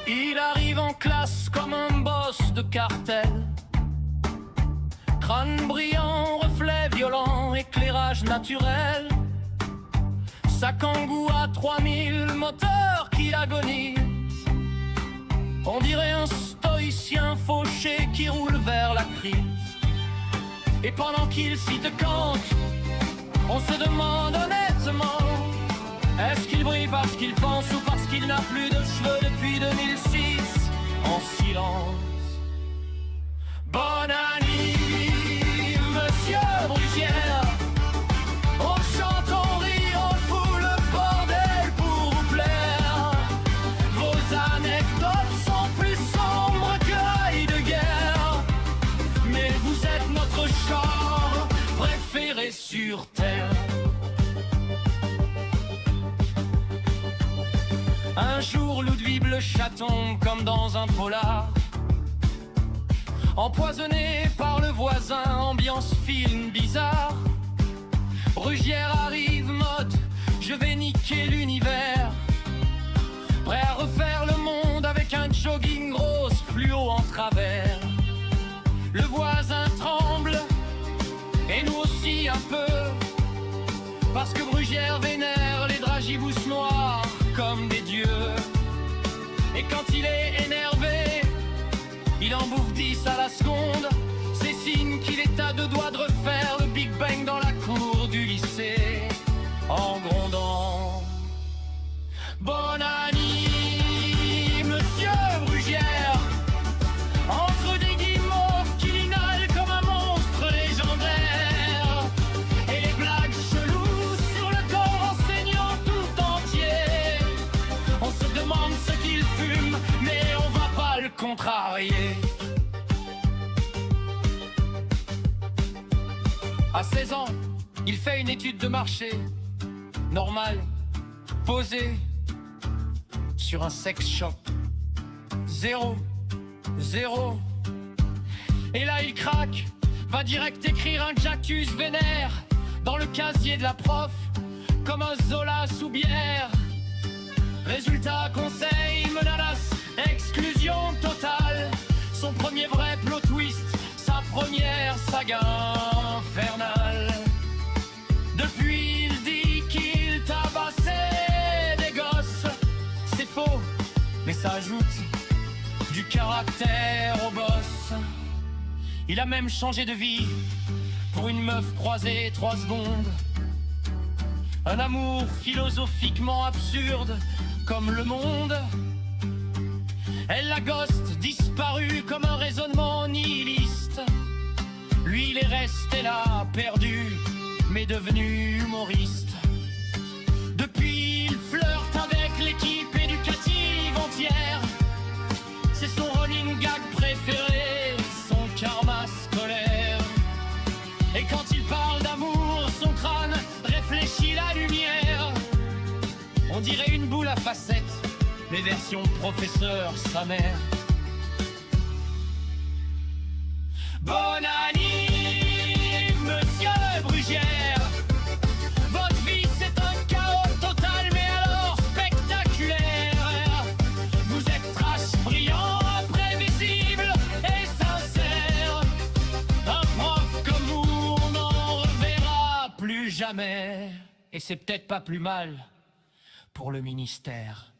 Il arrive en classe comme un boss de cartel. Crâne brillant, reflet violent, éclairage naturel. Sa Kangoo à 3000 moteurs qui agonisent. On dirait un stoïcien fauché qui roule vers la crise. Et pendant qu'il cite Kant, on se demande honnêtement, est-ce qu'il brille parce qu'il pense ou parce qu'il n'a plus de cheveux depuis 2006? En silence. Bonne année, monsieur Brugière. On chante, on rit, on fout le bordel pour vous plaire. Vos anecdotes sont plus sombres que haïs de guerre. Mais vous êtes notre genre préféré sur terre. Un jour, Ludwig le chaton, comme dans un polar, empoisonné par le voisin, ambiance film bizarre. Brugière arrive, mode, je vais niquer l'univers. Prêt à refaire le monde avec un jogging rose fluo en travers. Le voisin tremble, et nous aussi un peu, parce que Brugière vénère les dragibus noirs comme des dieux. Et quand il est énervé, il en bouffe 10 à la seconde. C'est signe qu'il est à deux doigts de refaire le Big Bang dans la cour du lycée, en grondant. Bonne année, monsieur Brugière. Entre des guimauves qui l'inhalent comme un monstre légendaire, et les blagues cheloues sur le corps enseignant tout entier. On se demande ce qu'il fume, mais on va pas le contrarier. À 16 ans, il fait une étude de marché normale, posée sur un sex shop. 0, 0. Et là il craque, va direct écrire un Jacques vénère dans le casier de la prof, comme un Zola sous bière. Résultat, conseil, menace, exclusion totale. Son premier vrai plot twist, sa première saga infernale. Depuis il dit qu'il tabassait des gosses. C'est faux, mais ça ajoute du caractère au boss. Il a même changé de vie pour une meuf croisée 3 secondes. Un amour philosophiquement absurde comme le monde. Elle la ghost, disparue comme un raisonnement nihiliste. Lui il est resté là, perdu, mais devenu humoriste. Depuis il flirte avec l'équipe éducative entière. C'est son running gag préféré, son karma scolaire. Et quand il parle d'amour, son crâne réfléchit la lumière. On dirait une boule à facettes, mais version professeur, sa mère. Bonne année, monsieur Brugière. Votre vie c'est un chaos total, mais alors spectaculaire. Vous êtes trash, brillant, imprévisible et sincère. Un prof comme vous, on n'en reverra plus jamais. Et c'est peut-être pas plus mal pour le ministère.